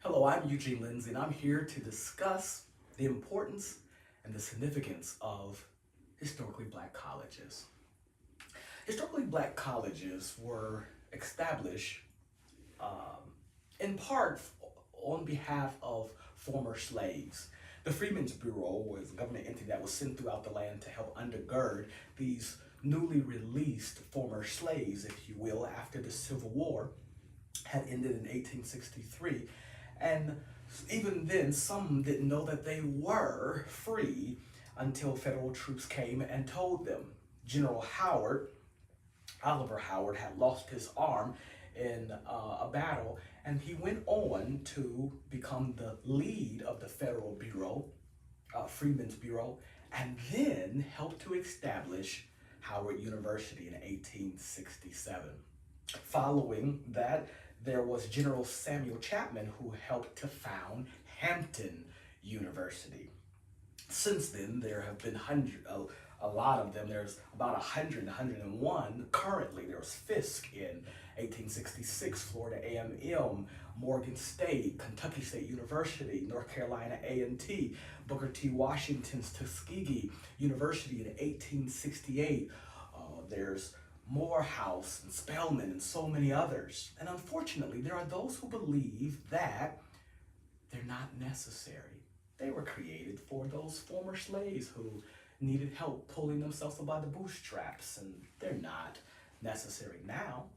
Hello, I'm Eugene Lindsey, and I'm here to discuss the importance and the significance of historically black colleges. Historically black colleges were established in part on behalf of former slaves. The Freedmen's Bureau was a government entity that was sent throughout the land to help undergird these newly released former slaves, if you will, after the Civil War had ended in 1863. And even then, some didn't know that they were free until federal troops came and told them. General Howard, Oliver Howard, had lost his arm in a battle, and he went on to become the lead of the Federal Bureau, Freedmen's Bureau, and then helped to establish Howard University in 1867. Following that, there was General Samuel Chapman, who helped to found Hampton University. Since then, there have been a lot of them. There's about 101 currently. There was Fisk in 1866, Florida A&M, Morgan State, Kentucky State University, North Carolina A&T, Booker T. Washington's Tuskegee University in 1868. There's Morehouse and Spelman and so many others. And unfortunately, there are those who believe that they're not necessary. They were created for those former slaves who needed help pulling themselves up by the bootstraps, and they're not necessary now.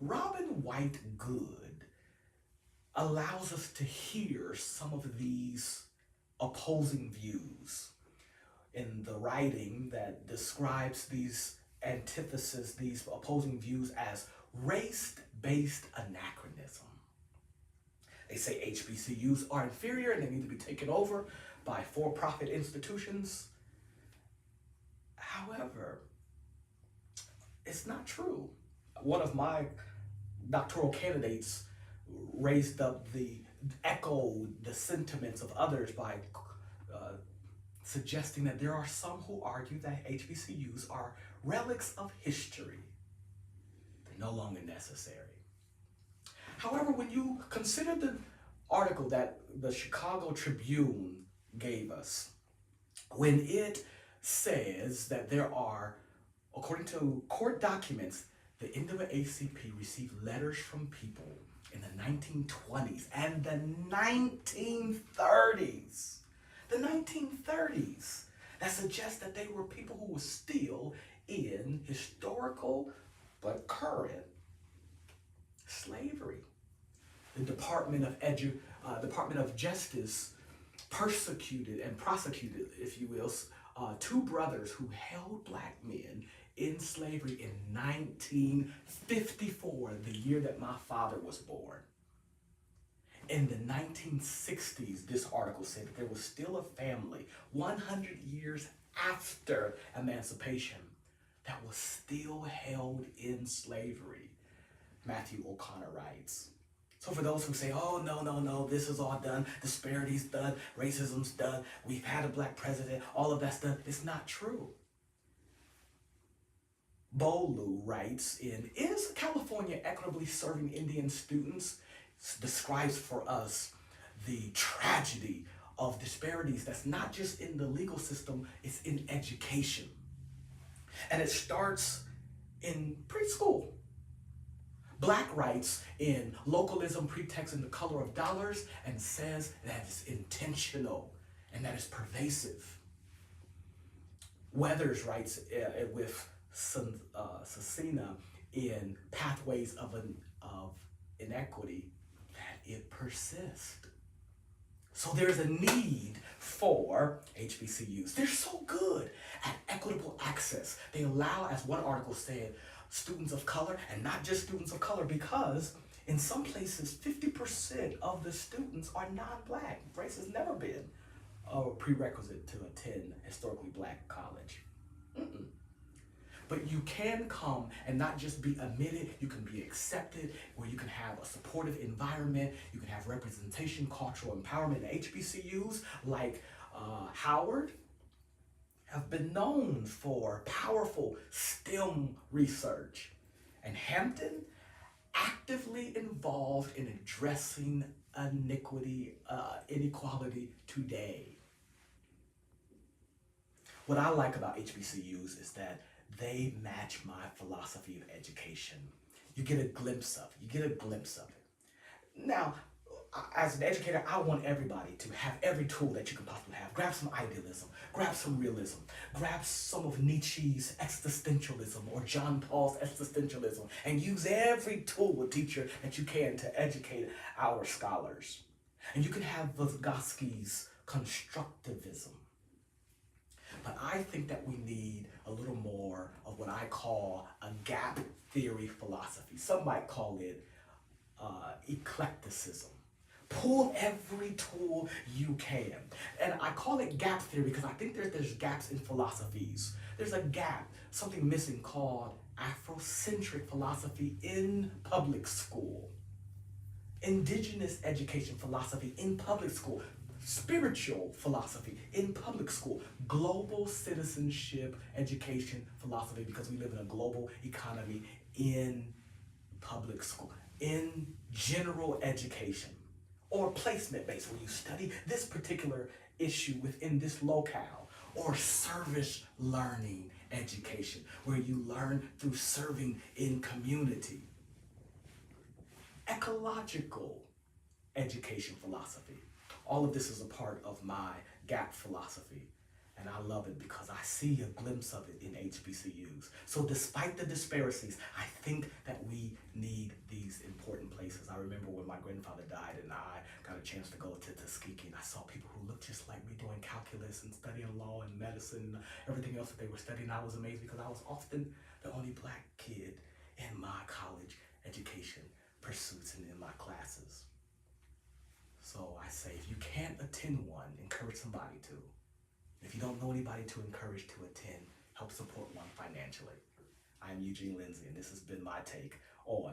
Robin White Good allows us to hear some of these opposing views in the writing that describes these antithesis, these opposing views as race-based anachronism. They say HBCUs are inferior and they need to be taken over by for-profit institutions. However, it's not true. One of my doctoral candidates echoed the sentiments of others by suggesting that there are some who argue that HBCUs are relics of history. They're no longer necessary. However, when you consider the article that the Chicago Tribune gave us, when it says that there are, according to court documents, the NAACP received letters from people in the 1920s and the 1930s. The 1930s, that suggests that they were people who were still in historical but current slavery. The Department of Justice persecuted and prosecuted, if you will, two brothers who held black men in slavery in 1954, the year that my father was born. In the 1960s, this article said that there was still a family 100 years after emancipation that was still held in slavery, Matthew O'Connor writes. So for those who say, oh, no, this is all done, disparity's done, racism's done, we've had a black president, all of that's done, it's not true. Bolu writes Is California equitably serving Indian students? Describes for us the tragedy of disparities that's not just in the legal system, it's in education. And it starts in preschool. Black writes in Localism, Pretext, and the Color of Dollars, and says that it's intentional and that it's pervasive. Weathers writes with Cecina in Pathways of Inequity that it persists. So there's a need for HBCUs. They're so good at equitable access. They allow, as one article said, students of color, and not just students of color, because in some places 50% of the students are non-black. Race has never been a prerequisite to attend historically black college. But you can come and not just be admitted, you can be accepted, where you can have a supportive environment, you can have representation, cultural empowerment. And HBCUs like Howard have been known for powerful STEM research. And Hampton actively involved in addressing inequality today. What I like about HBCUs is that they match my philosophy of education. You get a glimpse of it. You get a glimpse of it. Now, as an educator, I want everybody to have every tool that you can possibly have. Grab some idealism, grab some realism, grab some of Nietzsche's existentialism or John Paul's existentialism, and use every tool, teacher, that you can to educate our scholars. And you can have Vygotsky's constructivism. But I think that we need a little more of what I call a gap theory philosophy. Some might call it eclecticism. Pull every tool you can. And I call it gap theory because I think there's gaps in philosophies. There's a gap, something missing called Afrocentric philosophy in public school. Indigenous education philosophy in public school. Spiritual philosophy in public school, global citizenship education philosophy, because we live in a global economy, in public school, in general education, or placement-based, where you study this particular issue within this locale, or service learning education, where you learn through serving in community. Ecological education philosophy. All of this is a part of my gap philosophy, and I love it because I see a glimpse of it in HBCUs. So despite the disparities, I think that we need these important places. I remember when my grandfather died and I got a chance to go to Tuskegee, and I saw people who looked just like me doing calculus and studying law and medicine and everything else that they were studying. I was amazed because I was often the only black kid in my college education pursuits and in my classes. So I say, if you can't attend one, encourage somebody to. If you don't know anybody to encourage to attend, help support one financially. I'm Eugene Lindsey, and this has been my take on